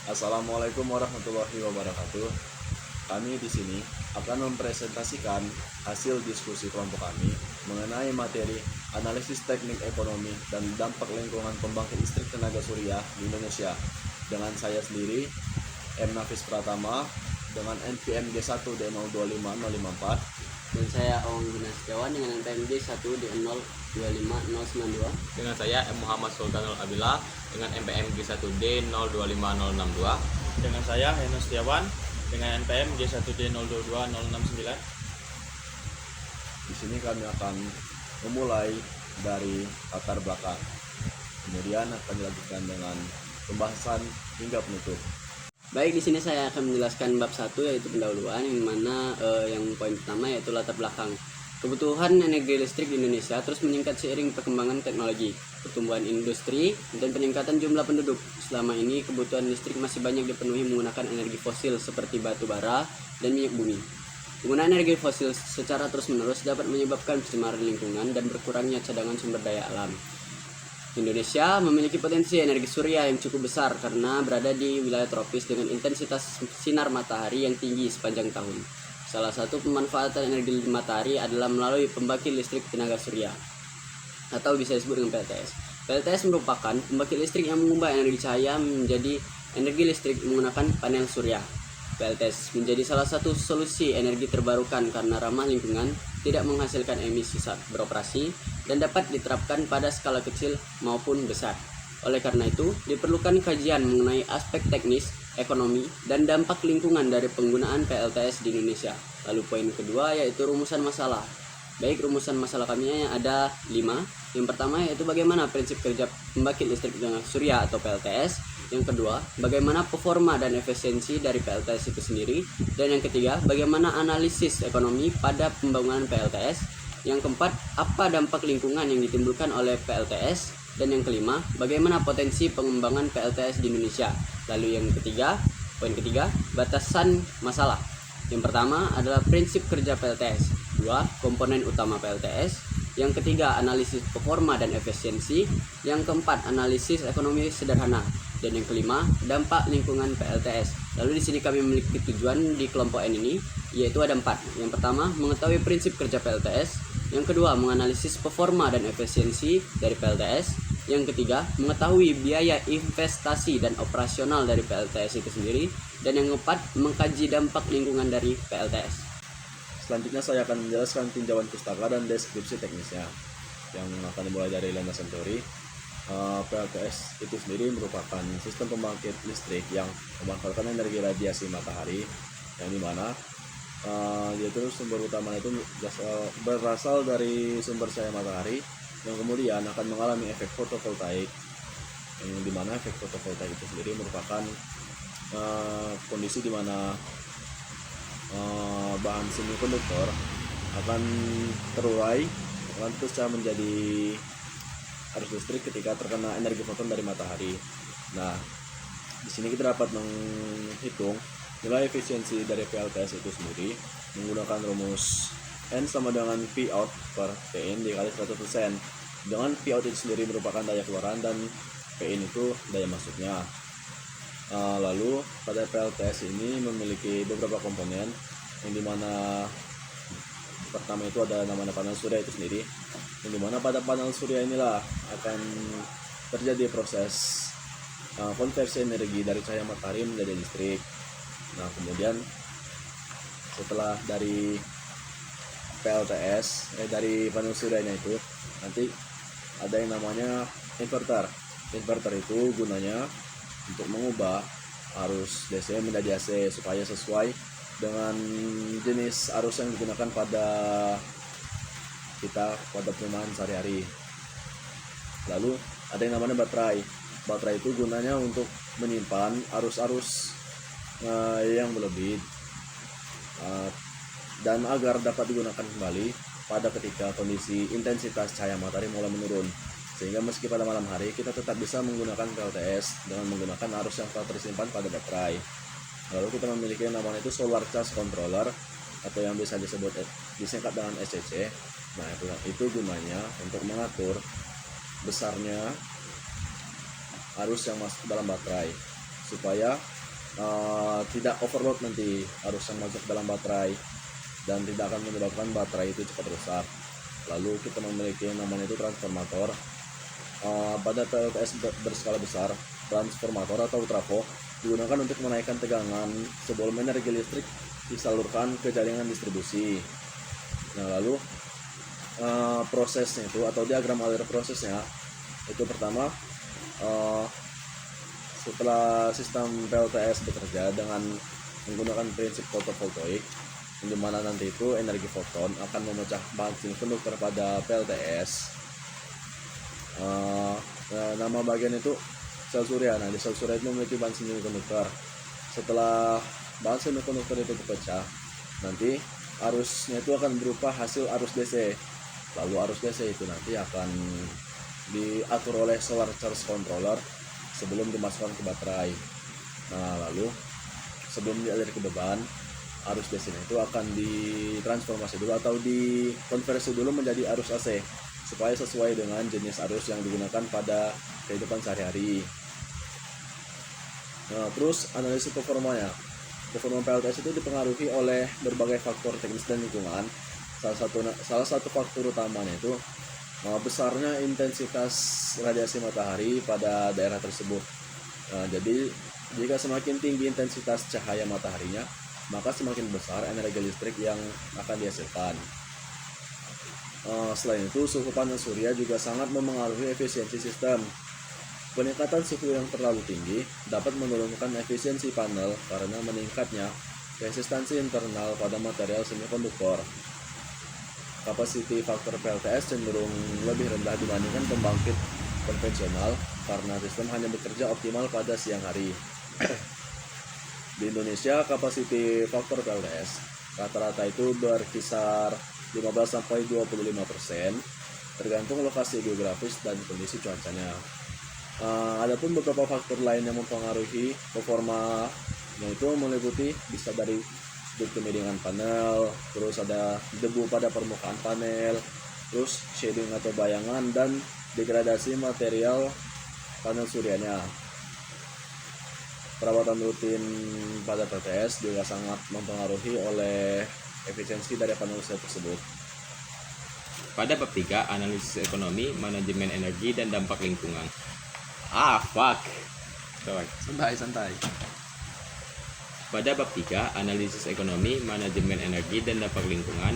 Assalamualaikum warahmatullahi wabarakatuh. Kami di sini akan mempresentasikan hasil diskusi kelompok kami mengenai materi analisis teknik ekonomi dan dampak lingkungan pembangkit listrik tenaga surya di Indonesia dengan saya sendiri, M. Nafis Pratama, dengan NPM G1D025054. Dan saya Awang Guna Setiawan dengan NPM G1 D025092. Dengan saya M. Muhammad Sultanul Abila dengan MPM G1D 025062. Dengan saya Heno Setiawan dengan NPM G1D022069. Di sini kami akan memulai dari latar belakang, kemudian akan dilanjutkan dengan pembahasan hingga penutup. Baik, di sini saya akan menjelaskan bab 1 yaitu pendahuluan, yang mana yang poin pertama yaitu latar belakang. Kebutuhan energi listrik di Indonesia terus meningkat seiring perkembangan teknologi, pertumbuhan industri, dan peningkatan jumlah penduduk. Selama ini kebutuhan listrik masih banyak dipenuhi menggunakan energi fosil seperti batu bara dan minyak bumi. Penggunaan energi fosil secara terus-menerus dapat menyebabkan pencemaran lingkungan dan berkurangnya cadangan sumber daya alam. Indonesia memiliki potensi energi surya yang cukup besar karena berada di wilayah tropis dengan intensitas sinar matahari yang tinggi sepanjang tahun. Salah satu pemanfaatan energi matahari adalah melalui pembangkit listrik tenaga surya, atau bisa disebut dengan PLTS. PLTS merupakan pembangkit listrik yang mengubah energi cahaya menjadi energi listrik menggunakan panel surya. PLTS menjadi salah satu solusi energi terbarukan karena ramah lingkungan, tidak menghasilkan emisi saat beroperasi, dan dapat diterapkan pada skala kecil maupun besar. Oleh karena itu, diperlukan kajian mengenai aspek teknis, ekonomi, dan dampak lingkungan dari penggunaan PLTS di Indonesia. Lalu poin kedua yaitu rumusan masalah. Baik, rumusan masalah kami ada 5. Yang pertama yaitu bagaimana prinsip kerja pembangkit listrik tenaga surya atau PLTS. Yang kedua, bagaimana performa dan efisiensi dari PLTS itu sendiri. Dan yang ketiga, bagaimana analisis ekonomi pada pembangunan PLTS. Yang keempat, apa dampak lingkungan yang ditimbulkan oleh PLTS. Dan yang kelima, bagaimana potensi pengembangan PLTS di Indonesia. Lalu yang ketiga, poin ketiga, batasan masalah. Yang pertama adalah prinsip kerja PLTS. 2. Komponen utama PLTS. Yang ketiga, analisis performa dan efisiensi. Yang keempat, analisis ekonomi sederhana. Dan yang kelima, dampak lingkungan PLTS. Lalu di sini kami memiliki tujuan di kelompok N ini, yaitu ada 4. Yang pertama, mengetahui prinsip kerja PLTS. Yang kedua, menganalisis performa dan efisiensi dari PLTS. Yang ketiga, mengetahui biaya investasi dan operasional dari PLTS itu sendiri. Dan yang keempat, mengkaji dampak lingkungan dari PLTS. Selanjutnya saya akan menjelaskan tinjauan pustaka dan deskripsi teknisnya, yang akan dimulai dari landasan teori. PLTS itu sendiri merupakan sistem pembangkit listrik yang memanfaatkan energi radiasi matahari, yang dimana yaitu sumber utama itu berasal dari sumber cahaya matahari yang kemudian akan mengalami efek fotovoltaik, yang dimana efek fotovoltaik itu sendiri merupakan kondisi dimana bahan semikonduktor akan terurai lantas menjadi arus listrik ketika terkena energi foton dari matahari. Nah, di sini kita dapat menghitung nilai efisiensi dari PLTS itu sendiri menggunakan rumus N sama dengan P out per Pin dikali 100%. Dengan P out itu sendiri merupakan daya keluaran dan Pin itu daya masuknya. Lalu pada PLTS ini memiliki beberapa komponen, yang dimana pertama itu ada namanya panel surya itu sendiri, yang dimana pada panel surya inilah akan terjadi proses konversi energi dari cahaya matahari menjadi listrik. Nah, kemudian setelah dari PLTS dari panel suryanya itu nanti ada yang namanya inverter. Inverter itu gunanya untuk mengubah arus DC menjadi AC supaya sesuai dengan jenis arus yang digunakan pada perumahan sehari-hari. Lalu ada yang namanya baterai. Baterai itu gunanya untuk menyimpan arus-arus yang berlebih dan agar dapat digunakan kembali pada ketika kondisi intensitas cahaya matahari mulai menurun, sehingga meski pada malam hari kita tetap bisa menggunakan PLTS dengan menggunakan arus yang telah tersimpan pada baterai. Lalu kita memiliki yang namanya itu solar charge controller, atau yang bisa disingkat dengan SCC. Nah, itu gunanya untuk mengatur besarnya arus yang masuk ke dalam baterai supaya tidak overload nanti arus yang masuk dalam baterai dan tidak akan menyebabkan baterai itu cepat rusak. Lalu kita memiliki yang namanya itu transformator. Pada PLTS berskala besar, transformator atau trafo digunakan untuk menaikkan tegangan sebelum energi listrik disalurkan ke jaringan distribusi. Nah, lalu prosesnya itu atau diagram alir prosesnya itu pertama, setelah sistem PLTS bekerja dengan menggunakan prinsip fotovoltaik, di mana nanti itu energi foton akan memecah bahan semikonduktor pada PLTS. Nama bagian itu sel surya. Nah, di sel surya itu memiliki bahan semikonduktor. Setelah bahan semikonduktor itu terpecah, nanti arusnya itu akan berupa hasil arus DC. Lalu arus DC itu nanti akan diatur oleh solar charge controller sebelum dimasukkan ke baterai. Nah, lalu sebelum dialir ke beban, arus DC itu akan ditransformasi dulu atau dikonversi dulu menjadi arus AC supaya sesuai dengan jenis arus yang digunakan pada kehidupan sehari-hari. Nah, terus analisis performanya. Performa PLTS itu dipengaruhi oleh berbagai faktor teknis dan lingkungan. Salah satu faktor utamanya itu besarnya intensitas radiasi matahari pada daerah tersebut. Jadi jika semakin tinggi intensitas cahaya mataharinya, maka semakin besar energi listrik yang akan dihasilkan. Selain itu, suhu panas surya juga sangat memengaruhi efisiensi sistem. Peningkatan suhu yang terlalu tinggi dapat menurunkan efisiensi panel karena meningkatnya resistansi internal pada material semikonduktor. Kapasiti faktor PLTS cenderung lebih rendah dibandingkan pembangkit konvensional karena sistem hanya bekerja optimal pada siang hari. Di Indonesia, kapasiti faktor PLTS rata-rata itu berkisar 15-25%, tergantung lokasi geografis dan kondisi cuacanya. Adapun beberapa faktor lain yang mempengaruhi performa, yaitu meliputi bisa dari sudut kemiringan panel, terus ada debu pada permukaan panel, terus shading atau bayangan, dan degradasi material panel suryanya. Perawatan rutin pada PLTS juga sangat mempengaruhi oleh efisiensi dari panel surya tersebut. Pada bab 3, analisis ekonomi, manajemen energi, dan dampak lingkungan. Santai. Pada bab 3, analisis ekonomi, manajemen energi, dan dampak lingkungan.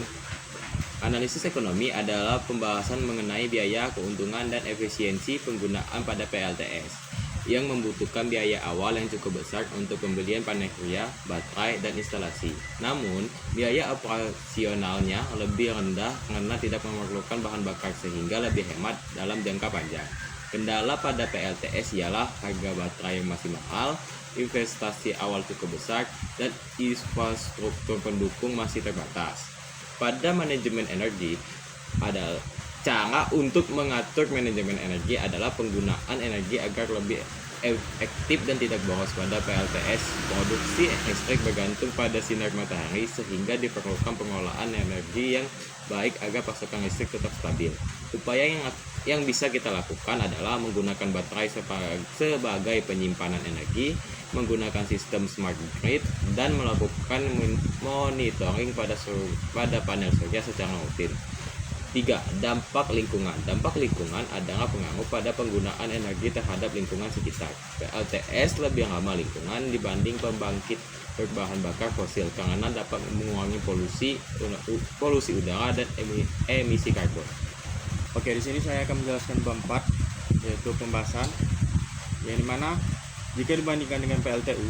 Analisis ekonomi adalah pembahasan mengenai biaya, keuntungan, dan efisiensi penggunaan pada PLTS yang membutuhkan biaya awal yang cukup besar untuk pembelian panel surya, baterai, dan instalasi. Namun, biaya operasionalnya lebih rendah karena tidak memerlukan bahan bakar sehingga lebih hemat dalam jangka panjang. Kendala pada PLTS ialah harga baterai yang masih mahal, investasi awal cukup besar, dan infrastruktur pendukung masih terbatas. Pada manajemen energi, pada cara untuk mengatur manajemen energi adalah penggunaan energi agar lebih efektif dan tidak boros. Pada PLTS, produksi listrik bergantung pada sinar matahari sehingga diperlukan pengolahan energi yang baik agar pasokan listrik tetap stabil. Upaya yang bisa kita lakukan adalah menggunakan baterai sebagai penyimpanan energi, menggunakan sistem smart grid, dan melakukan monitoring pada panel surya secara rutin. 3. Dampak lingkungan. Dampak lingkungan adalah pengaruh pada penggunaan energi terhadap lingkungan sekitar. PLTS lebih ramah lingkungan dibanding pembangkit berbahan bakar fosil karena dapat mengurangi polusi udara dan emisi karbon. Oke, di sini saya akan menjelaskan bab 4, yaitu pembahasan yang dimana jika dibandingkan dengan PLTU,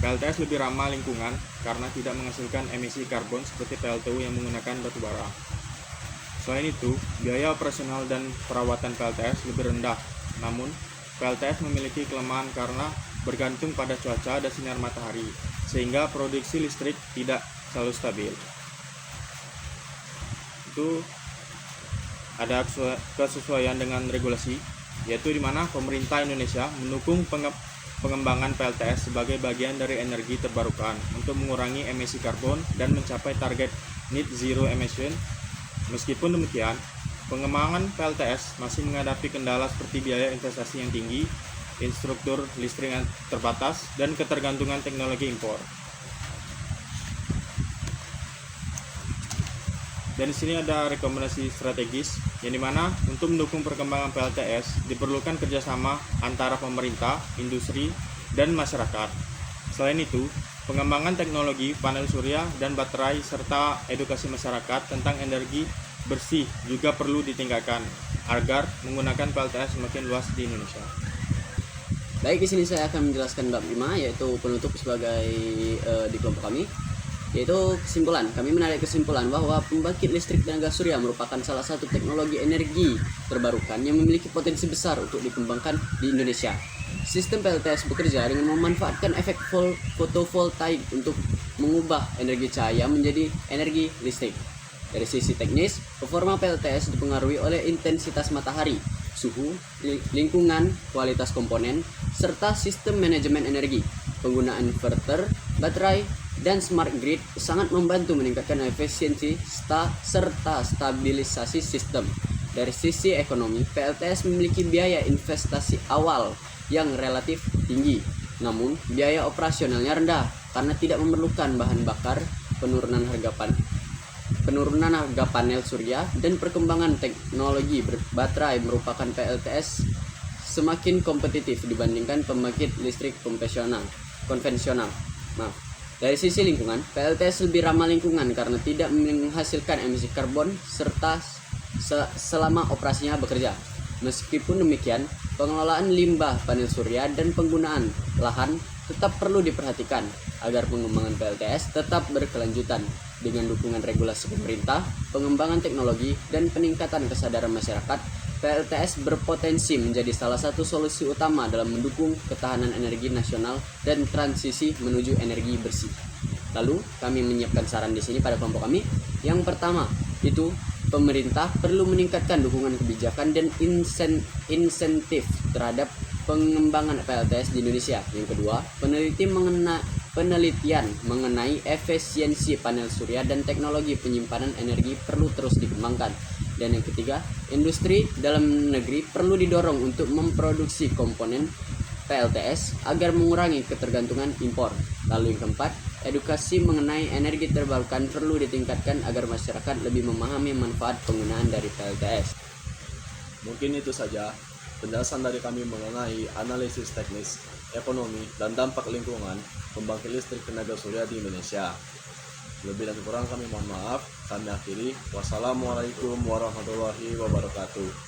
PLTS lebih ramah lingkungan karena tidak menghasilkan emisi karbon seperti PLTU yang menggunakan batu bara. Selain itu, biaya operasional dan perawatan PLTS lebih rendah. Namun, PLTS memiliki kelemahan karena bergantung pada cuaca dan sinar matahari, sehingga produksi listrik tidak selalu stabil. Itu ada kesesuaian dengan regulasi, yaitu di mana pemerintah Indonesia mendukung pengembangan PLTS sebagai bagian dari energi terbarukan untuk mengurangi emisi karbon dan mencapai target net zero emission. Meskipun demikian, pengembangan PLTS masih menghadapi kendala seperti biaya investasi yang tinggi, infrastruktur listrik yang terbatas, dan ketergantungan teknologi impor. Dan di sini ada rekomendasi strategis, yang dimana untuk mendukung perkembangan PLTS diperlukan kerjasama antara pemerintah, industri, dan masyarakat. Selain itu, pengembangan teknologi panel surya dan baterai serta edukasi masyarakat tentang energi bersih juga perlu ditingkatkan agar menggunakan PLTS semakin luas di Indonesia. Baik, di sini saya akan menjelaskan bab 5, yaitu penutup sebagai di kelompok kami, yaitu kesimpulan. Kami menarik kesimpulan bahwa pembangkit listrik tenaga surya merupakan salah satu teknologi energi terbarukan yang memiliki potensi besar untuk dikembangkan di Indonesia. Sistem PLTS bekerja dengan memanfaatkan efek fotovoltaik untuk mengubah energi cahaya menjadi energi listrik. Dari sisi teknis, performa PLTS dipengaruhi oleh intensitas matahari, suhu, lingkungan, kualitas komponen, serta sistem manajemen energi. Penggunaan inverter, baterai, dan smart grid sangat membantu meningkatkan efisiensi serta stabilisasi sistem. Dari sisi ekonomi, PLTS memiliki biaya investasi awal yang relatif tinggi, namun biaya operasionalnya rendah karena tidak memerlukan bahan bakar. Penurunan harga panel surya dan perkembangan teknologi baterai merupakan PLTS semakin kompetitif dibandingkan pembangkit listrik konvensional. Dari sisi lingkungan, PLTS lebih ramah lingkungan karena tidak menghasilkan emisi karbon serta selama operasinya bekerja. Meskipun demikian, pengelolaan limbah panel surya dan penggunaan lahan tetap perlu diperhatikan agar pengembangan PLTS tetap berkelanjutan. Dengan dukungan regulasi pemerintah, pengembangan teknologi, dan peningkatan kesadaran masyarakat, PLTS berpotensi menjadi salah satu solusi utama dalam mendukung ketahanan energi nasional dan transisi menuju energi bersih. Lalu, kami menyiapkan saran di sini pada kelompok kami. Yang pertama, itu pemerintah perlu meningkatkan dukungan kebijakan dan insentif terhadap pengembangan PLTS di Indonesia. Yang kedua, penelitian mengenai efisiensi panel surya dan teknologi penyimpanan energi perlu terus dikembangkan. Dan yang ketiga, industri dalam negeri perlu didorong untuk memproduksi komponen PLTS agar mengurangi ketergantungan impor. Lalu yang keempat, edukasi mengenai energi terbarukan perlu ditingkatkan agar masyarakat lebih memahami manfaat penggunaan dari PLTS. Mungkin itu saja penjelasan dari kami mengenai analisis teknis, ekonomi, dan dampak lingkungan pembangkit listrik tenaga surya di Indonesia. Lebih dan kurang kami mohon maaf. Kami akhiri. Wassalamualaikum warahmatullahi wabarakatuh.